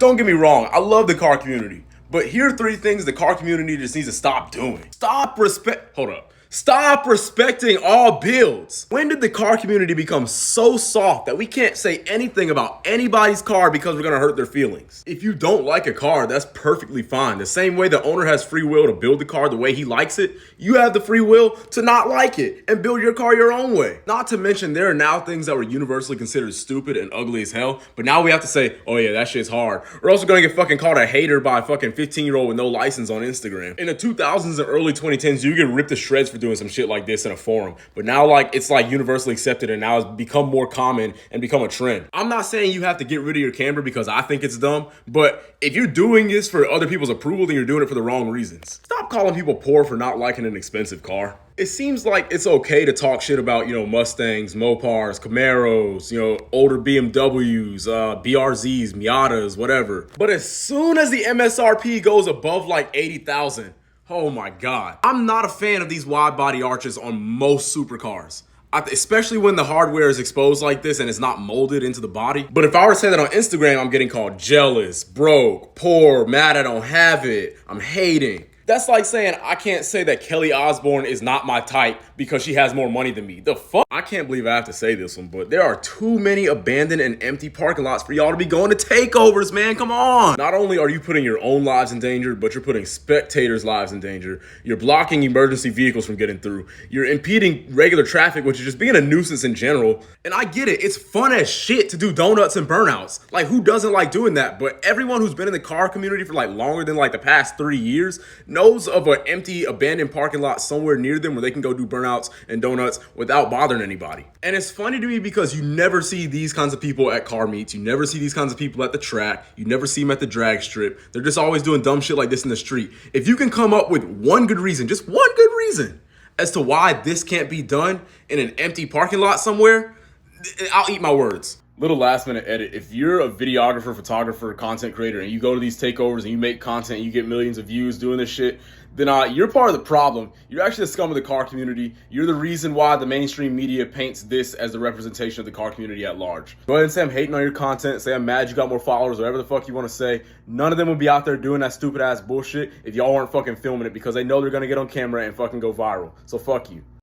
Don't get me wrong, I love the car community. But here are 3 things the car community just needs to stop doing. Stop respecting all builds. When did the car community become so soft that we can't say anything about anybody's car because we're gonna hurt their feelings? If you don't like a car, that's perfectly fine. The same way the owner has free will to build the car the way he likes it, you have the free will to not like it and build your car your own way. Not to mention, there are now things that were universally considered stupid and ugly as hell, but now we have to say, oh yeah, that shit's hard. Or else we're gonna get fucking called a hater by a fucking 15-year-old with no license on Instagram. In the 2000s and early 2010s, you get ripped to shreds for doing some shit like this in a forum. But now it's universally accepted and now it's become more common and become a trend. I'm not saying you have to get rid of your camera because I think it's dumb, but if you're doing this for other people's approval, then you're doing it for the wrong reasons. Stop calling people poor for not liking an expensive car. It seems like it's okay to talk shit about, Mustangs, Mopars, Camaros, older BMWs, BRZs, Miatas, whatever. But as soon as the MSRP goes above like 80,000, oh my God. I'm not a fan of these wide body arches on most supercars. Especially when the hardware is exposed like this and it's not molded into the body. But if I were to say that on Instagram, I'm getting called jealous, broke, poor, mad I don't have it, I'm hating. That's like saying I can't say that Kelly Osbourne is not my type because she has more money than me. The fuck? I can't believe I have to say this one, but there are too many abandoned and empty parking lots for y'all to be going to takeovers, man. Come on. Not only are you putting your own lives in danger, but you're putting spectators' lives in danger. You're blocking emergency vehicles from getting through. You're impeding regular traffic, which is just being a nuisance in general. And I get it. It's fun as shit to do donuts and burnouts. Like, who doesn't like doing that? But everyone who's been in the car community for longer than the past 3 years knows of an empty, abandoned parking lot somewhere near them where they can go do burnouts and donuts without bothering anybody. And it's funny to me because you never see these kinds of people at car meets. You never see these kinds of people at the track. You never see them at the drag strip. They're just always doing dumb shit like this in the street. If you can come up with one good reason, just one good reason, as to why this can't be done in an empty parking lot somewhere, I'll eat my words. Little last minute edit. If you're a videographer, photographer, content creator, and you go to these takeovers and you make content, and you get millions of views doing this shit, then you're part of the problem. You're actually the scum of the car community. You're the reason why the mainstream media paints this as the representation of the car community at large. Go ahead and say I'm hating on your content, say I'm mad you got more followers, whatever the fuck you want to say. None of them would be out there doing that stupid ass bullshit if y'all weren't fucking filming it because they know they're gonna get on camera and fucking go viral. So fuck you.